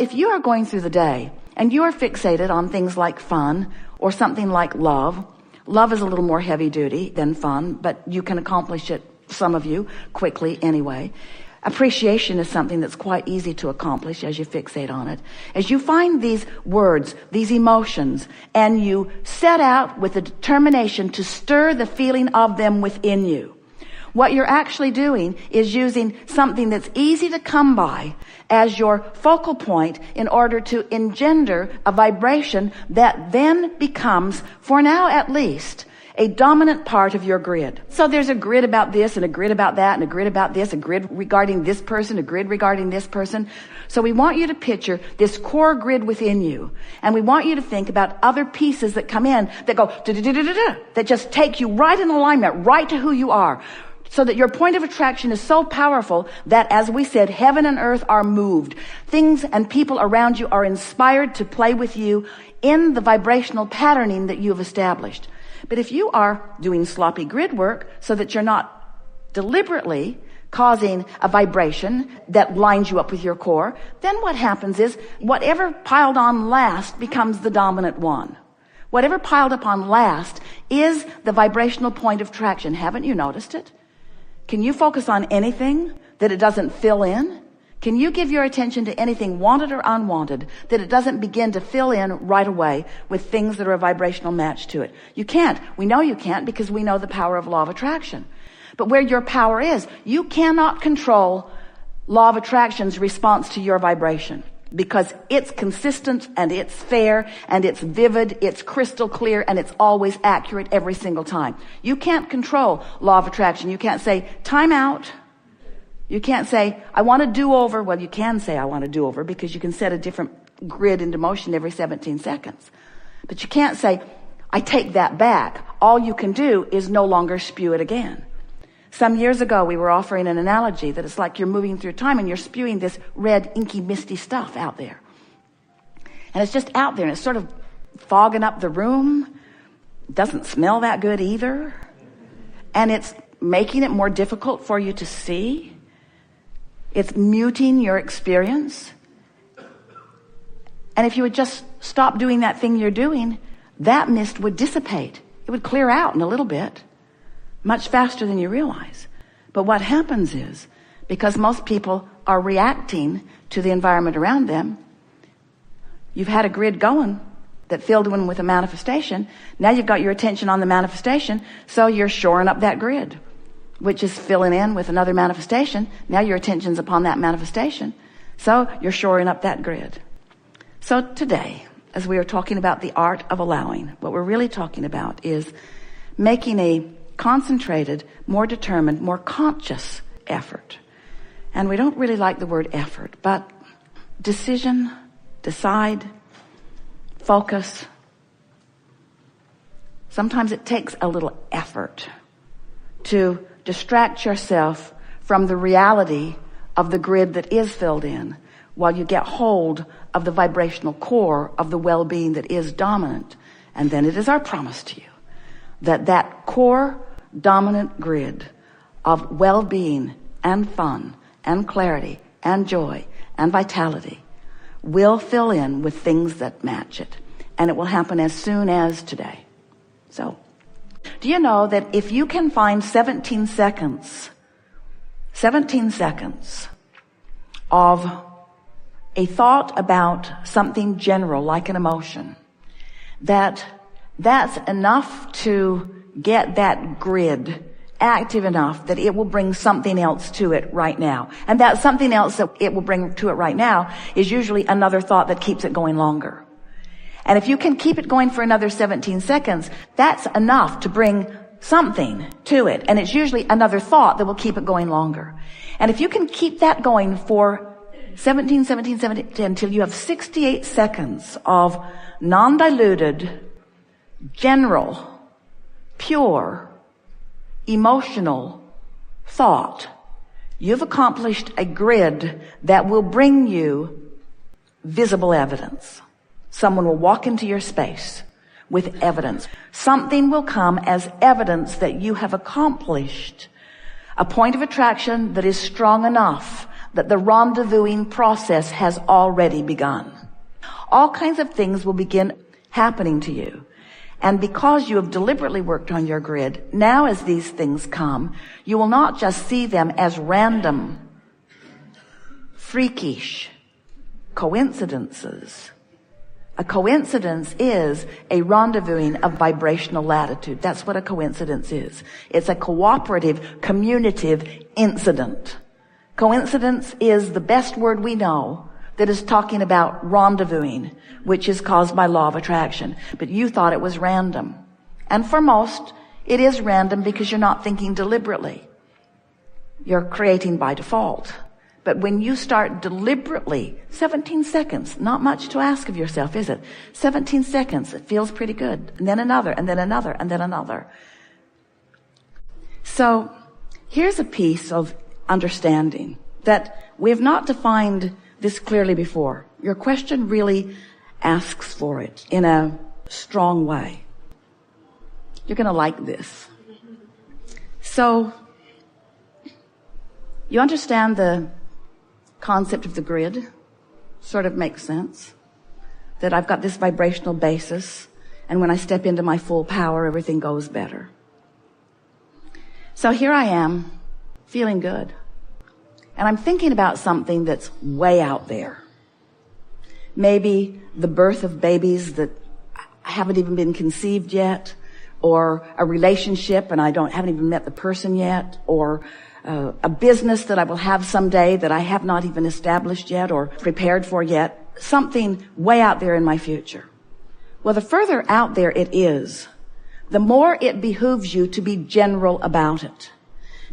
if you are going through the day and you are fixated on things like fun or something like love, love is a little more heavy duty than fun, but you can accomplish it, some of you, quickly anyway. Appreciation is something that's quite easy to accomplish as you fixate on it. As you find these words, these emotions, and you set out with the determination to stir the feeling of them within you, what you're actually doing is using something that's easy to come by as your focal point in order to engender a vibration that then becomes, for now at least, a dominant part of your grid. So there's a grid about this and a grid about that and a grid about this, a grid regarding this person, a grid regarding this person. So we want you to picture this core grid within you. And we want you to think about other pieces that come in that go da-da-da-da-da-da, that just take you right in alignment, right to who you are. So that your point of attraction is so powerful that, as we said, heaven and earth are moved. Things and people around you are inspired to play with you in the vibrational patterning that you've established. But if you are doing sloppy grid work so that you're not deliberately causing a vibration that lines you up with your core, then what happens is whatever piled on last becomes the dominant one. Whatever piled upon last is the vibrational point of traction. Haven't you noticed it? Can you focus on anything that it doesn't fill in? Can you give your attention to anything wanted or unwanted that it doesn't begin to fill in right away with things that are a vibrational match to it? You can't. We know you can't because we know the power of law of attraction. But where your power is, you cannot control law of attraction's response to your vibration, because it's consistent and it's fair and it's vivid, it's crystal clear, and it's always accurate every single time. You can't control law of attraction. You can't say, time out. You can't say, I want a do-over. Well, you can say, I want a do-over, because you can set a different grid into motion every 17 seconds. But you can't say, I take that back. All you can do is no longer spew it again. Some years ago, we were offering an analogy that it's like you're moving through time and you're spewing this red, inky, misty stuff out there. And it's just out there and it's sort of fogging up the room. It doesn't smell that good either. And it's making it more difficult for you to see. It's muting your experience. And if you would just stop doing that thing you're doing, that mist would dissipate. It would clear out in a little bit. Much faster than you realize. But what happens is, because most people are reacting to the environment around them, you've had a grid going that filled in with a manifestation. Now you've got your attention on the manifestation, so you're shoring up that grid, which is filling in with another manifestation. Now your attention's upon that manifestation, so you're shoring up that grid. So today, as we are talking about the art of allowing, what we're really talking about is making a concentrated, more determined, more conscious effort. And we don't really like the word effort, but decision, decide, focus. Sometimes it takes a little effort to distract yourself from the reality of the grid that is filled in while you get hold of the vibrational core of the well-being that is dominant. And then it is our promise to you that that core dominant grid of well-being and fun and clarity and joy and vitality will fill in with things that match it. And it will happen as soon as today. So, do you know that if you can find 17 seconds of a thought about something general like an emotion, that's enough to get that grid active enough that it will bring something else to it right now. And that something else that it will bring to it right now is usually another thought that keeps it going longer. And if you can keep it going for another 17 seconds, that's enough to bring something to it. And it's usually another thought that will keep it going longer. And if you can keep that going for 17, until you have 68 seconds of non-diluted, general, pure, emotional thought, you've accomplished a grid that will bring you visible evidence. Someone will walk into your space with evidence. Something will come as evidence that you have accomplished a point of attraction that is strong enough that the rendezvousing process has already begun. All kinds of things will begin happening to you. And because you have deliberately worked on your grid, now as these things come, you will not just see them as random, freakish coincidences. A coincidence is a rendezvousing of vibrational latitude. That's what a coincidence is. It's a cooperative, communicative incident. Coincidence is the best word we know that is talking about rendezvousing, which is caused by law of attraction. But you thought it was random. And for most, it is random because you're not thinking deliberately. You're creating by default. But when you start deliberately, 17 seconds, not much to ask of yourself, is it? 17 seconds, it feels pretty good. And then another, and then another, and then another. So here's a piece of understanding that we have not defined this clearly before. Your question really asks for it in a strong way. You're going to like this. So you understand the concept of the grid? Sort of makes sense. That I've got this vibrational basis, and when I step into my full power, everything goes better. So here I am, feeling good. And I'm thinking about something that's way out there. Maybe the birth of babies that haven't even been conceived yet, or a relationship and I haven't even met the person yet, or a business that I will have someday that I have not even established yet or prepared for yet. Something way out there in my future. Well, the further out there it is, the more it behooves you to be general about it.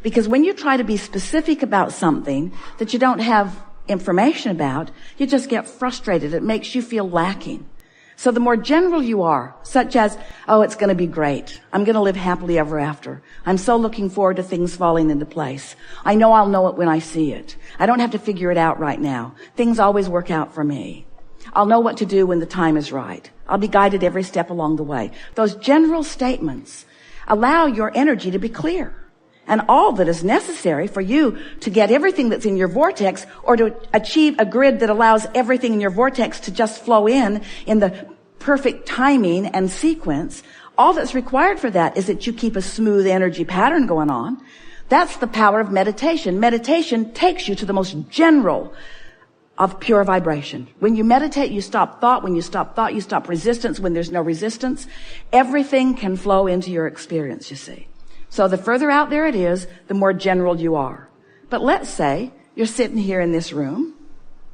Because when you try to be specific about something that you don't have information about, you just get frustrated. It makes you feel lacking. So the more general you are, such as, oh, it's going to be great. I'm going to live happily ever after. I'm so looking forward to things falling into place. I know I'll know it when I see it. I don't have to figure it out right now. Things always work out for me. I'll know what to do when the time is right. I'll be guided every step along the way. Those general statements allow your energy to be clear. And all that is necessary for you to get everything that's in your vortex, or to achieve a grid that allows everything in your vortex to just flow in the perfect timing and sequence, all that's required for that is that you keep a smooth energy pattern going on. That's the power of meditation. Meditation takes you to the most general of pure vibration. When you meditate, you stop thought. When you stop thought, you stop resistance. When there's no resistance, everything can flow into your experience, you see. So the further out there it is, the more general you are. But let's say you're sitting here in this room.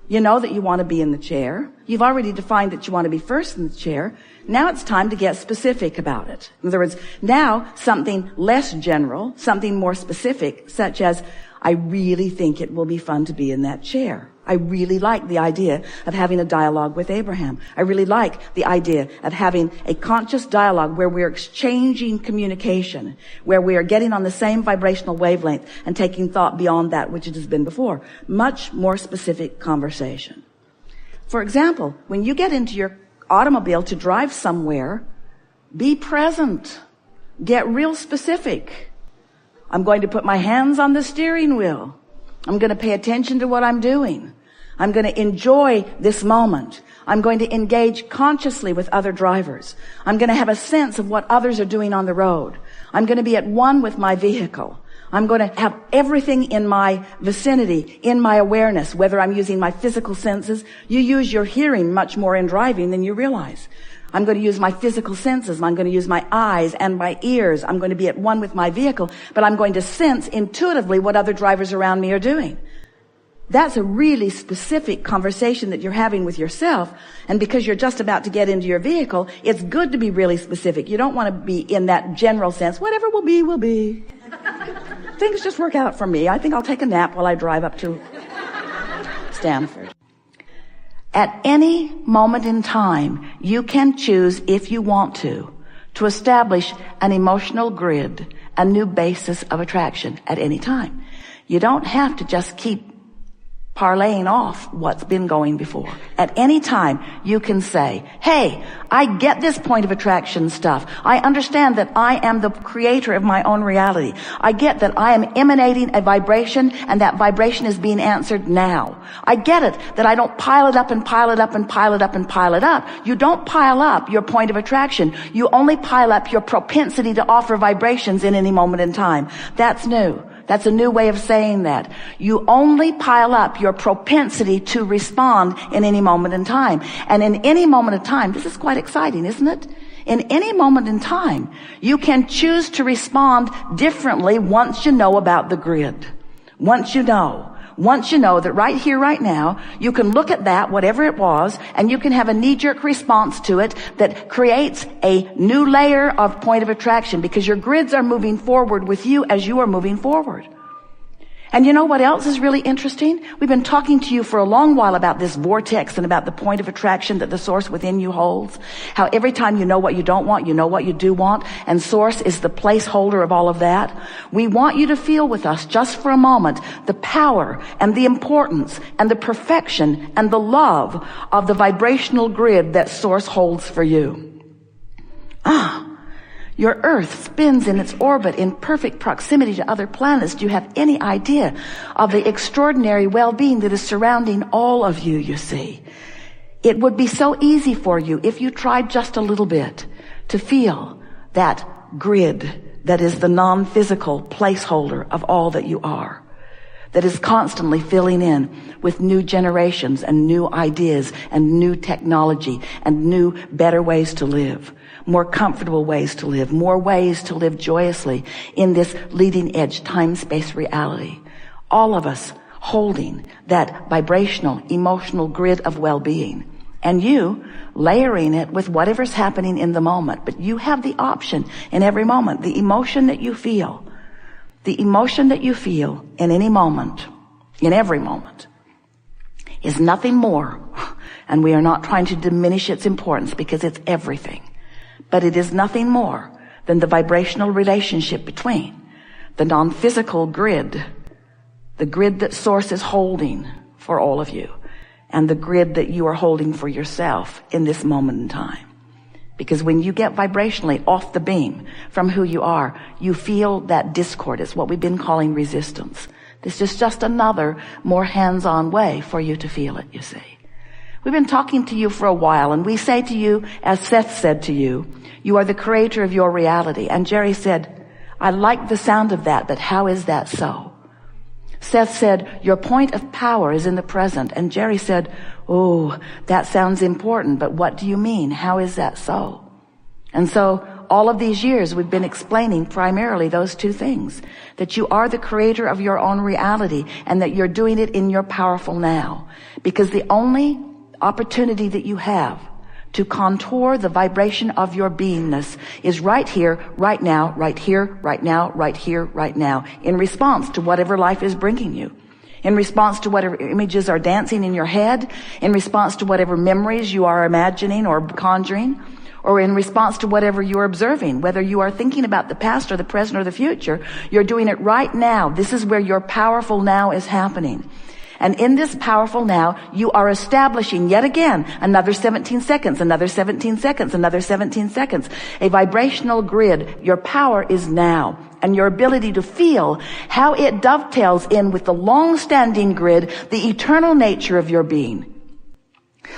You know that you want to be in the chair. You've already defined that you want to be first in the chair. Now it's time to get specific about it. In other words, now something less general, something more specific, such as, I really think it will be fun to be in that chair. I really like the idea of having a dialogue with Abraham. I really like the idea of having a conscious dialogue where we're exchanging communication, where we are getting on the same vibrational wavelength and taking thought beyond that which it has been before. Much more specific conversation. For example, when you get into your automobile to drive somewhere, be present. Get real specific. I'm going to put my hands on the steering wheel. I'm going to pay attention to what I'm doing. I'm going to enjoy this moment. I'm going to engage consciously with other drivers. I'm going to have a sense of what others are doing on the road. I'm going to be at one with my vehicle. I'm going to have everything in my vicinity, in my awareness, whether I'm using my physical senses. You use your hearing much more in driving than you realize. I'm going to use my physical senses. I'm going to use my eyes and my ears. I'm going to be at one with my vehicle, but I'm going to sense intuitively what other drivers around me are doing. That's a really specific conversation that you're having with yourself. And because you're just about to get into your vehicle, it's good to be really specific. You don't want to be in that general sense. Whatever will be, will be. Things just work out for me. I think I'll take a nap while I drive up to Stanford. At any moment in time, you can choose, if you want to establish an emotional grid, a new basis of attraction at any time. You don't have to just keep parlaying off what's been going before. At any time, you can say, hey, I get this point of attraction stuff. I understand that I am the creator of my own reality. I get that I am emanating a vibration, and that vibration is being answered now. I get it that I don't pile it up and pile it up and pile it up and pile it up. You don't pile up your point of attraction. You only pile up your propensity to offer vibrations in any moment in time. That's new. That's a new way of saying that. You only pile up your propensity to respond in any moment in time. And in any moment of time, this is quite exciting, isn't it? In any moment in time, you can choose to respond differently once you know about the grid. Once you know that right here, right now, you can look at that, whatever it was, and you can have a knee-jerk response to it that creates a new layer of point of attraction, because your grids are moving forward with you as you are moving forward. And you know what else is really interesting? We've been talking to you for a long while about this vortex and about the point of attraction that the source within you holds. How every time you know what you don't want, you know what you do want, and source is the placeholder of all of that. We want you to feel with us just for a moment the power and the importance and the perfection and the love of the vibrational grid that source holds for you. Your Earth spins in its orbit in perfect proximity to other planets. Do you have any idea of the extraordinary well-being that is surrounding all of you, you see? It would be so easy for you if you tried just a little bit to feel that grid that is the non-physical placeholder of all that you are, that is constantly filling in with new generations and new ideas and new technology and new, better ways to live. More comfortable ways to live, more ways to live joyously in this leading edge time-space reality. All of us holding that vibrational, emotional grid of well-being. And you layering it with whatever's happening in the moment. But you have the option in every moment. The emotion that you feel in any moment, in every moment, is nothing more. And we are not trying to diminish its importance, because it's everything. But it is nothing more than the vibrational relationship between the non-physical grid, the grid that source is holding for all of you, and the grid that you are holding for yourself in this moment in time. Because when you get vibrationally off the beam from who you are, you feel that discord. It's what we've been calling resistance. This is just another more hands-on way for you to feel it, you see. We've been talking to you for a while, and we say to you, as Seth said to you, you are the creator of your reality. And Jerry said, I like the sound of that, but how is that so? Seth said, your point of power is in the present. And Jerry said, oh, that sounds important, but what do you mean? How is that so? And so all of these years we've been explaining primarily those two things, that you are the creator of your own reality and that you're doing it in your powerful now. Because the only opportunity that you have to contour the vibration of your beingness is right here, right now, right here, right now, right here, right now, in response to whatever life is bringing you, in response to whatever images are dancing in your head, in response to whatever memories you are imagining or conjuring, or in response to whatever you're observing, whether you are thinking about the past or the present or the future. You're doing it right now. This is where your powerful now is happening. And in this powerful now, you are establishing yet again another 17 seconds, another 17 seconds, another 17 seconds. A vibrational grid. Your power is now. And your ability to feel how it dovetails in with the long-standing grid, the eternal nature of your being.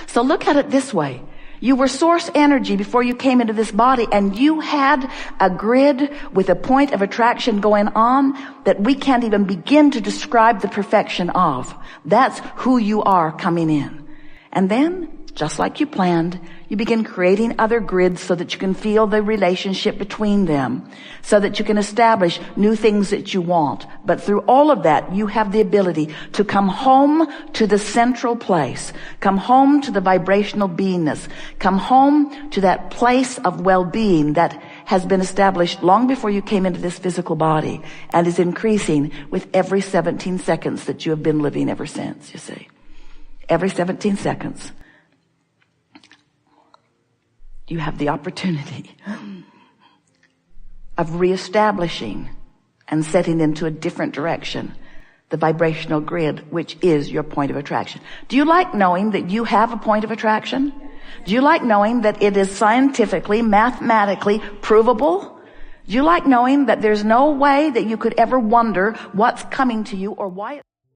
So look at it this way. You were source energy before you came into this body, and you had a grid with a point of attraction going on that we can't even begin to describe the perfection of. That's who you are coming in. And then, just like you planned, you begin creating other grids so that you can feel the relationship between them, so that you can establish new things that you want. But through all of that, you have the ability to come home to the central place, come home to the vibrational beingness, come home to that place of well-being that has been established long before you came into this physical body and is increasing with every 17 seconds that you have been living ever since, you see. Every 17 seconds. You have the opportunity of reestablishing and setting into a different direction the vibrational grid, which is your point of attraction. Do you like knowing that you have a point of attraction? Do you like knowing that it is scientifically, mathematically provable? Do you like knowing that there's no way that you could ever wonder what's coming to you or why